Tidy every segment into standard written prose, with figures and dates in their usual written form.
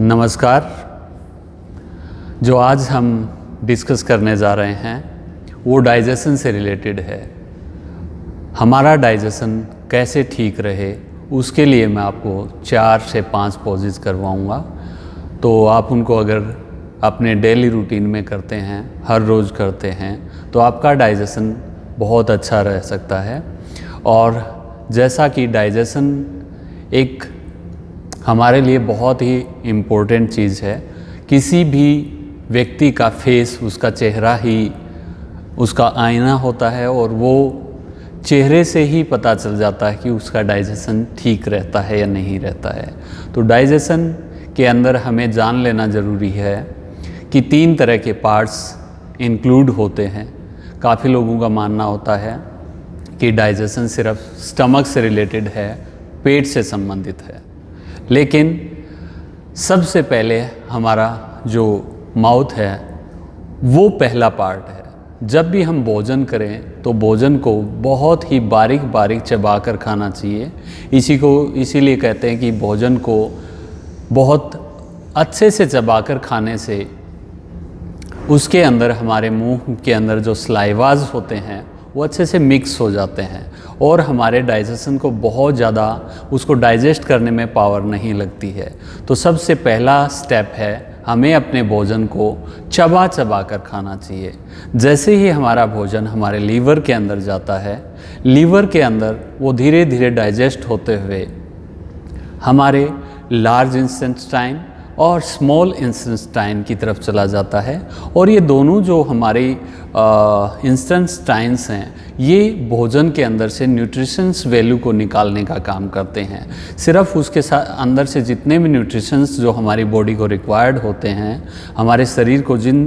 नमस्कार। जो आज हम डिस्कस करने जा रहे हैं वो डाइजेशन से रिलेटेड है। हमारा डाइजेशन कैसे ठीक रहे उसके लिए मैं आपको 4 से 5 पॉजेज करवाऊंगा। तो आप उनको अगर अपने डेली रूटीन में करते हैं, हर रोज़ करते हैं, तो आपका डाइजेशन बहुत अच्छा रह सकता है। और जैसा कि डाइजेशन एक हमारे लिए बहुत ही इम्पोर्टेंट चीज़ है। किसी भी व्यक्ति का फेस, उसका चेहरा ही उसका आईना होता है और वो चेहरे से ही पता चल जाता है कि उसका डाइजेशन ठीक रहता है या नहीं रहता है। तो डाइजेशन के अंदर हमें जान लेना ज़रूरी है कि 3 तरह के पार्ट्स इंक्लूड होते हैं। काफ़ी लोगों का मानना होता है कि डाइजेशन सिर्फ स्टमक से रिलेटेड है, पेट से संबंधित है, लेकिन सबसे पहले हमारा जो माउथ है वो पहला पार्ट है। जब भी हम भोजन करें तो भोजन को बहुत ही बारीक बारीक चबा कर खाना चाहिए। इसीलिए कहते हैं कि भोजन को बहुत अच्छे से चबा कर खाने से उसके अंदर, हमारे मुंह के अंदर जो स्लाइवाज होते हैं वो अच्छे से मिक्स हो जाते हैं और हमारे डाइजेशन को बहुत ज़्यादा उसको डाइजेस्ट करने में पावर नहीं लगती है। तो सबसे पहला स्टेप है, हमें अपने भोजन को चबा चबा कर खाना चाहिए। जैसे ही हमारा भोजन हमारे लीवर के अंदर जाता है, लीवर के अंदर वो धीरे धीरे डाइजेस्ट होते हुए हमारे लार्ज इंटेस्टाइन और स्मॉल इंटेस्टाइन की तरफ चला जाता है। और ये दोनों जो हमारी इंटेस्टाइन्स हैं, ये भोजन के अंदर से न्यूट्रिशंस वैल्यू को निकालने का काम करते हैं। सिर्फ उसके साथ अंदर से जितने भी न्यूट्रिशंस जो हमारी बॉडी को रिक्वायर्ड होते हैं, हमारे शरीर को जिन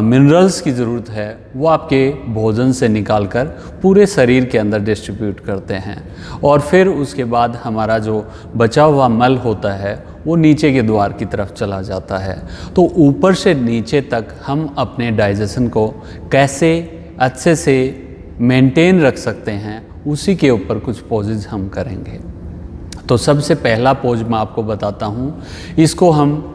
मिनरल्स की ज़रूरत है, वो आपके भोजन से निकालकर पूरे शरीर के अंदर डिस्ट्रीब्यूट करते हैं। और फिर उसके बाद हमारा जो बचा हुआ मल होता है वो नीचे के द्वार की तरफ चला जाता है। तो ऊपर से नीचे तक हम अपने डाइजेशन को कैसे अच्छे से मेंटेन रख सकते हैं, उसी के ऊपर कुछ पोजेज हम करेंगे। तो सबसे पहला पोज मैं आपको बताता हूँ, इसको हम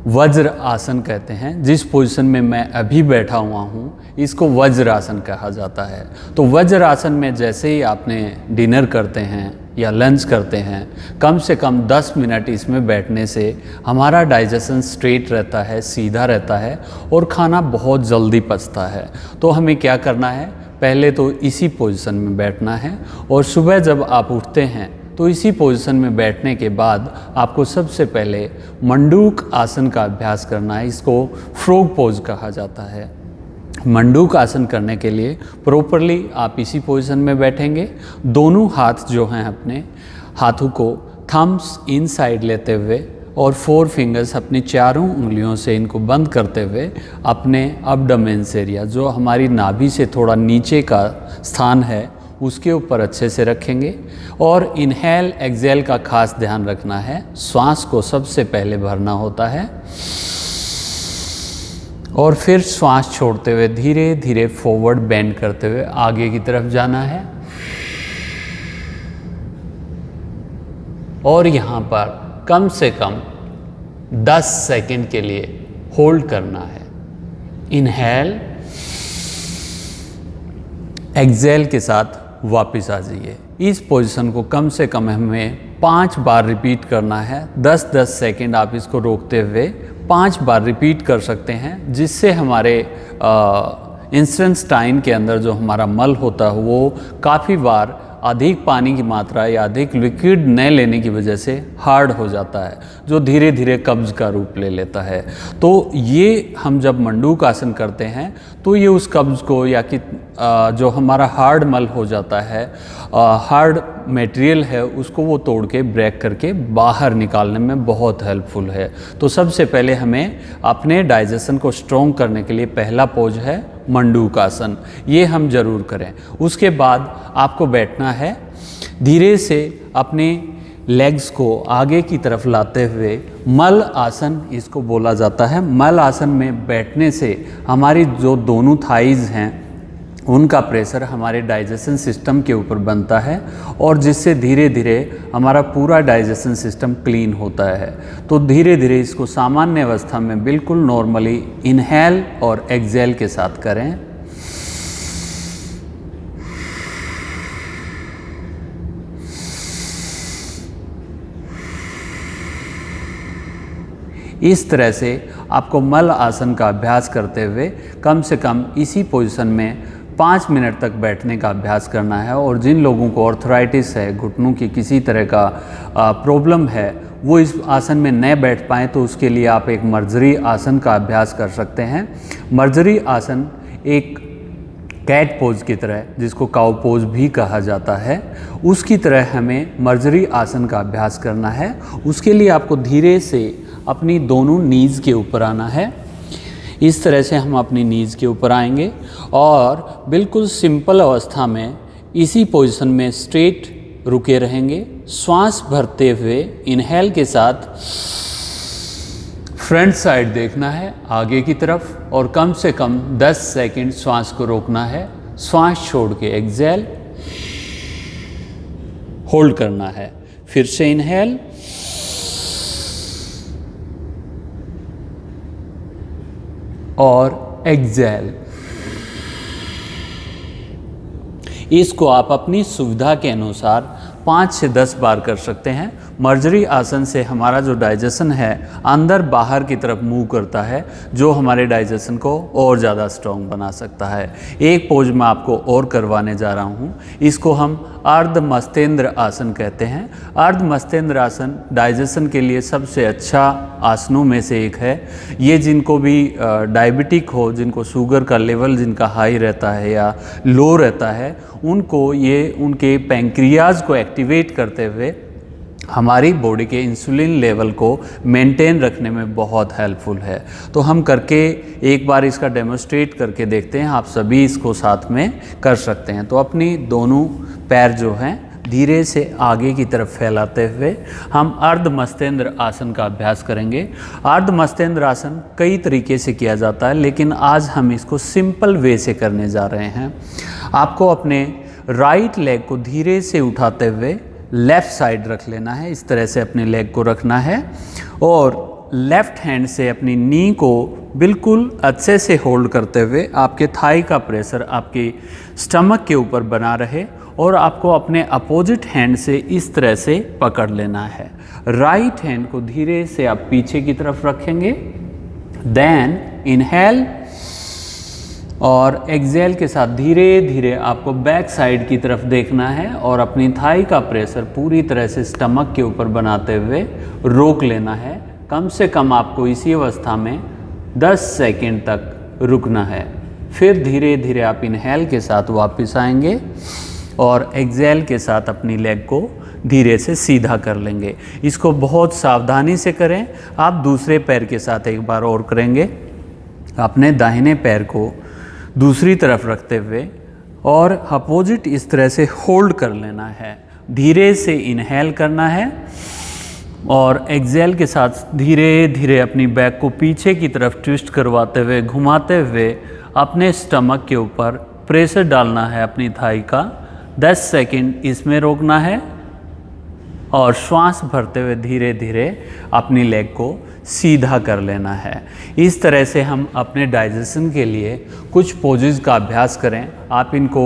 वज्र आसन कहते हैं। जिस पोजीशन में मैं अभी बैठा हुआ हूँ इसको वज्र आसन कहा जाता है। तो वज्र आसन में जैसे ही आपने डिनर करते हैं या लंच करते हैं, कम से कम 10 मिनट इसमें बैठने से हमारा डाइजेशन स्ट्रेट रहता है, सीधा रहता है और खाना बहुत जल्दी पचता है। तो हमें क्या करना है, पहले तो इसी पोजीशन में बैठना है और सुबह जब आप उठते हैं तो इसी पोजीशन में बैठने के बाद आपको सबसे पहले मंडूक आसन का अभ्यास करना है। इसको फ्रॉग पोज कहा जाता है। मंडूक आसन करने के लिए प्रॉपरली आप इसी पोजीशन में बैठेंगे। दोनों हाथ जो हैं, अपने हाथों को थम्स इनसाइड लेते हुए और 4 फिंगर्स अपनी चारों उंगलियों से इनको बंद करते हुए अपने अब्डोमेन्स एरिया, जो हमारी नाभि से थोड़ा नीचे का स्थान है, उसके ऊपर अच्छे से रखेंगे। और इनहेल एक्सेल का खास ध्यान रखना है। श्वास को सबसे पहले भरना होता है और फिर श्वास छोड़ते हुए धीरे धीरे फॉरवर्ड बेंड करते हुए आगे की तरफ जाना है। और यहाँ पर कम से कम 10 सेकंड के लिए होल्ड करना है। इनहेल एक्सेल के साथ वापस आ जाइए। इस पोजीशन को कम से कम हमें 5 बार रिपीट करना है। 10-10 सेकंड आप इसको रोकते हुए 5 बार रिपीट कर सकते हैं, जिससे हमारे इंटेस्टाइन के अंदर जो हमारा मल होता है वो काफ़ी बार अधिक पानी की मात्रा या अधिक लिक्विड न लेने की वजह से हार्ड हो जाता है, जो धीरे धीरे कब्ज का रूप ले लेता है। तो ये हम जब मंडूक आसन करते हैं तो ये उस कब्ज को या कि जो हमारा हार्ड मल हो जाता है, हार्ड मटेरियल है, उसको वो तोड़ के ब्रेक करके बाहर निकालने में बहुत हेल्पफुल है। तो सबसे पहले हमें अपने डाइजेशन को स्ट्रॉन्ग करने के लिए पहला पोज है मंडूक आसन, ये हम ज़रूर करें। उसके बाद आपको बैठना है, धीरे से अपने लेग्स को आगे की तरफ लाते हुए मल आसन इसको बोला जाता है। मल आसन में बैठने से हमारी जो दोनों थाइज़ हैं उनका प्रेशर हमारे डाइजेशन सिस्टम के ऊपर बनता है और जिससे धीरे धीरे हमारा पूरा डाइजेशन सिस्टम क्लीन होता है। तो धीरे धीरे इसको सामान्य अवस्था में बिल्कुल नॉर्मली इनहेल और एक्सहेल के साथ करें। इस तरह से आपको मल आसन का अभ्यास करते हुए कम से कम इसी पोजीशन में 5 मिनट तक बैठने का अभ्यास करना है। और जिन लोगों को आर्थराइटिस है, घुटनों की किसी तरह का प्रॉब्लम है, वो इस आसन में न बैठ पाएँ तो उसके लिए आप एक मर्जरी आसन का अभ्यास कर सकते हैं। मर्जरी आसन एक कैट पोज की तरह, जिसको काउ पोज भी कहा जाता है, उसकी तरह हमें मर्जरी आसन का अभ्यास करना है। उसके लिए आपको धीरे से अपनी दोनों नीज़ के ऊपर आना है। इस तरह से हम अपनी नीज़ के ऊपर आएंगे और बिल्कुल सिंपल अवस्था में इसी पोजीशन में स्ट्रेट रुके रहेंगे। श्वास भरते हुए इनहेल के साथ फ्रंट साइड देखना है आगे की तरफ और कम से कम 10 सेकंड श्वास को रोकना है। श्वास छोड़ के एक्सहेल, होल्ड करना है। फिर से इनहेल और एक्सहेल। इसको आप अपनी सुविधा के अनुसार 5 से 10 बार कर सकते हैं। मर्जरी आसन से हमारा जो डाइजेशन है अंदर बाहर की तरफ मूव करता है, जो हमारे डाइजेशन को और ज़्यादा स्ट्रॉन्ग बना सकता है। एक पोज मैं आपको और करवाने जा रहा हूँ। इसको हम अर्ध मस्तेंद्र आसन कहते हैं। अर्ध मस्तेंद्र आसन डाइजेशन के लिए सबसे अच्छा आसनों में से एक है। ये जिनको भी डायबिटिक हो, जिनको शुगर का लेवल जिनका हाई रहता है या लो रहता है, उनको ये उनके पैंक्रियाज को एक्टिवेट करते हुए हमारी बॉडी के इंसुलिन लेवल को मेंटेन रखने में बहुत हेल्पफुल है। तो हम करके एक बार इसका डेमोस्ट्रेट करके देखते हैं। आप सभी इसको साथ में कर सकते हैं। तो अपनी दोनों पैर जो हैं धीरे से आगे की तरफ फैलाते हुए हम अर्ध मस्तेंद्र आसन का अभ्यास करेंगे। अर्ध मस्तेंद्र आसन कई तरीके से किया जाता है, लेकिन आज हम इसको सिंपल वे से करने जा रहे हैं। आपको अपने राइट लेग को धीरे से उठाते हुए लेफ़्ट साइड रख लेना है। इस तरह से अपने लेग को रखना है और लेफ़्ट हैंड से अपनी नी को बिल्कुल अच्छे से होल्ड करते हुए आपके थाई का प्रेशर आपके स्टमक के ऊपर बना रहे और आपको अपने अपोजिट हैंड से इस तरह से पकड़ लेना है। राइट हैंड को धीरे से आप पीछे की तरफ रखेंगे। देन इनहेल और एक्सहेल के साथ धीरे धीरे आपको बैक साइड की तरफ देखना है और अपनी थाई का प्रेशर पूरी तरह से स्टमक के ऊपर बनाते हुए रोक लेना है। कम से कम आपको इसी अवस्था में 10 सेकंड तक रुकना है। फिर धीरे धीरे आप इनहेल के साथ वापस आएंगे और एक्सहेल के साथ अपनी लेग को धीरे से सीधा कर लेंगे। इसको बहुत सावधानी से करें। आप दूसरे पैर के साथ एक बार और करेंगे। अपने दाहिने पैर को दूसरी तरफ रखते हुए और अपोजिट इस तरह से होल्ड कर लेना है। धीरे से इनहेल करना है और एक्सहेल के साथ धीरे धीरे अपनी बैक को पीछे की तरफ ट्विस्ट करवाते हुए घुमाते हुए अपने स्टमक के ऊपर प्रेशर डालना है अपनी थाई का। 10 सेकंड इसमें रोकना है और श्वास भरते हुए धीरे धीरे अपनी लेग को सीधा कर लेना है। इस तरह से हम अपने डाइजेशन के लिए कुछ पोजेज का अभ्यास करें। आप इनको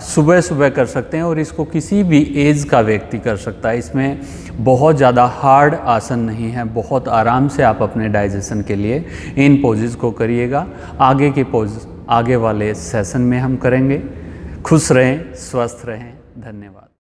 सुबह सुबह कर सकते हैं और इसको किसी भी एज का व्यक्ति कर सकता है। इसमें बहुत ज़्यादा हार्ड आसन नहीं है। बहुत आराम से आप अपने डाइजेशन के लिए इन पोजेज को करिएगा। आगे के पोज आगे वाले सेशन में हम करेंगे। खुश रहें, स्वस्थ रहें। धन्यवाद।